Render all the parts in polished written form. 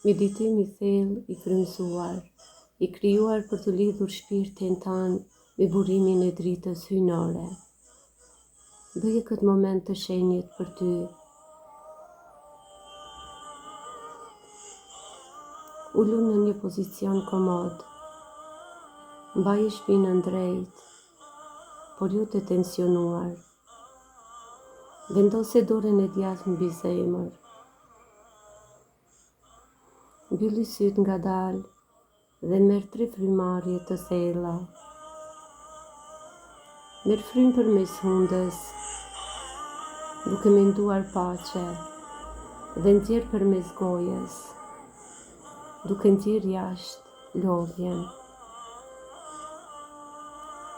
Meditim I thellë I frymëzuar, I krijuar për të lidhur shpirtin tanë me burimin e dritës hyjnore. Bëje këtë moment të shenjët për ty. Ullu në një pozicion komod. Mbaje shpinën drejt, por jo të tensionuar. Vendose dorën e djathtë mbi zemër. Mbylli syt ngadalë dhe merr 3 frymarrje të thella. Merr frym përmes hundës, duke menduar paqe, dhe nxjerr përmes gojës, duke nxjerr jashtë lodhjen.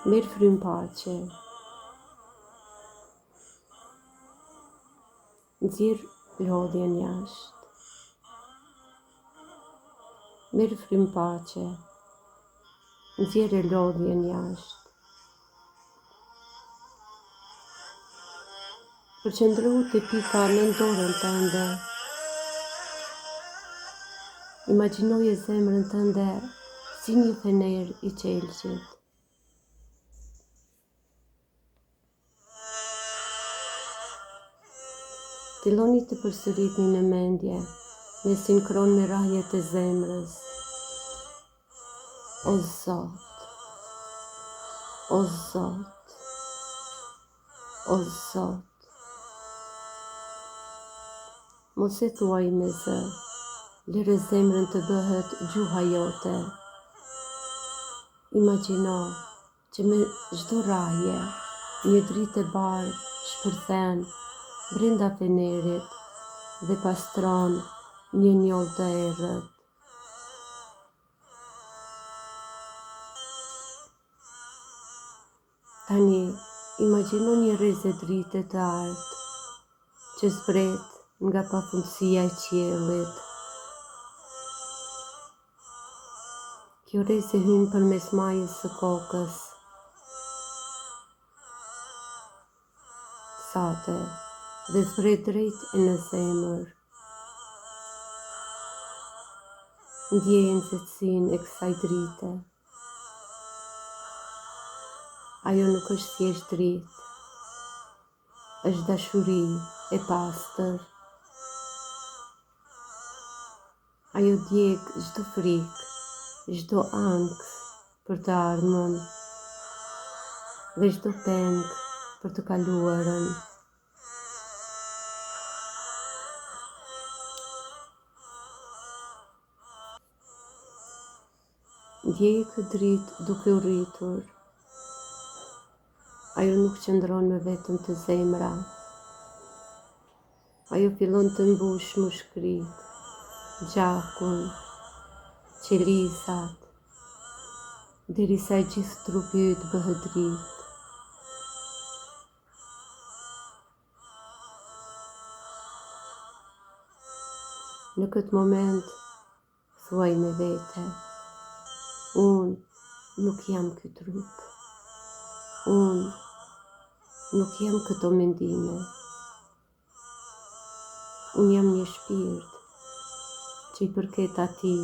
Merr frym paqe. Nxjerr lodhjen jashtë. Merr frym paqe. Nxjerr lodhjen jashtë. Përqendrohu te pika në dorën tënde. Imagjinoje zemrën tënde si një fener I qelqit. Filloni të përsëritni në mendje, në sinkron me rrahjet e zemrës. O Zot, o Zot, o Zot. Mos e thuaj me zë, lëre zemrën të bëhet gjuha jote. Imagjino që me çdo rrahje, një dritë e bardhë shpërthen brenda fenerit dhe pastron një njoll të errët. Tani, imagjino një rrezë drite të artë që zbret nga pafundësia e qiellit. Kjo rrezë hyn përmes majës së kokës. Sate dhe zbret drejt në zemër. Ndjeje nxehtësinë e kësaj drite. Ajo nuk është thjesht dritë, është dashuri e pastër. Ajo djeg çdo frikë, çdo ankth për të ardhmen dhe çdo peng për të kaluarën. Ndjeje këtë dritë duke u rritur. Ajo nuk qëndron më vetëm të zemra. Ajo fillon të mbush mushkëritë, gjakun, qelizat, derisa gjithë trupi yt bëhet dritë. Në këtë moment, thuaj me vete, unë nuk jam ky trup. Unë nuk jam këto mendime. Unë jam një shpirt që I përket Atij,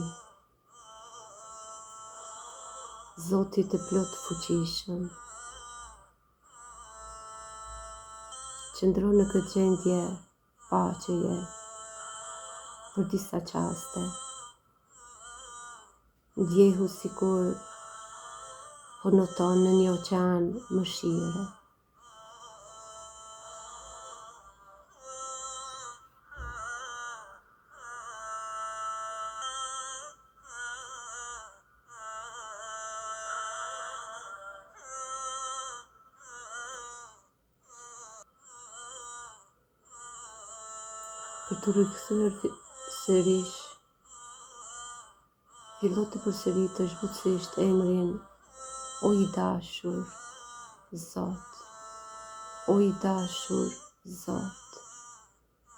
Zotit të plot fuqishëm. Qëndro në këtë gjendje paqeje për disa qaste. Ndjehu sikur po noton në një oqean mëshire. Për të rikthyer sërish, fillo të përsëritësh butësisht emrin O I dashur Zot, O I dashur Zot,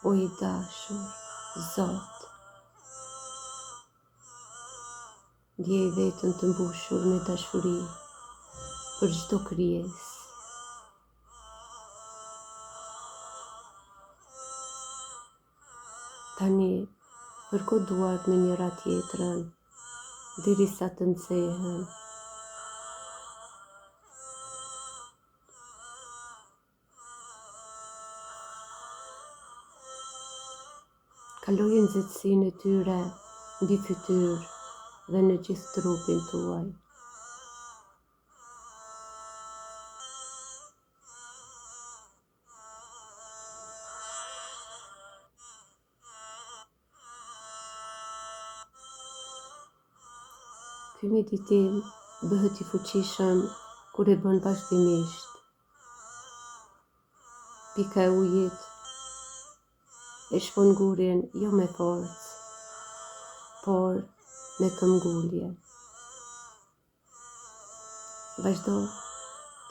O I dashur Zot. Ndjej veten të mbushur me dashuri për çdo krijesë. Tani, Përko duart me njëra tjetrën, derisa të nxehen. Kalojë nxehtësinë e tyre mbi fytyrë dhe në gjithë trupin tuaj. Ky meditim bëhet i fuqishëm kur e bën vazhdimisht. Pika e ujit e shpon gurin jo me forcë, por me këmbgulje. Vazhdo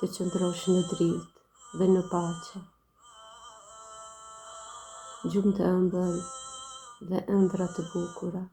të qëndrosh në dritë dhe në paqe. Gjumë të ëmbël dhe ëndra të bukura.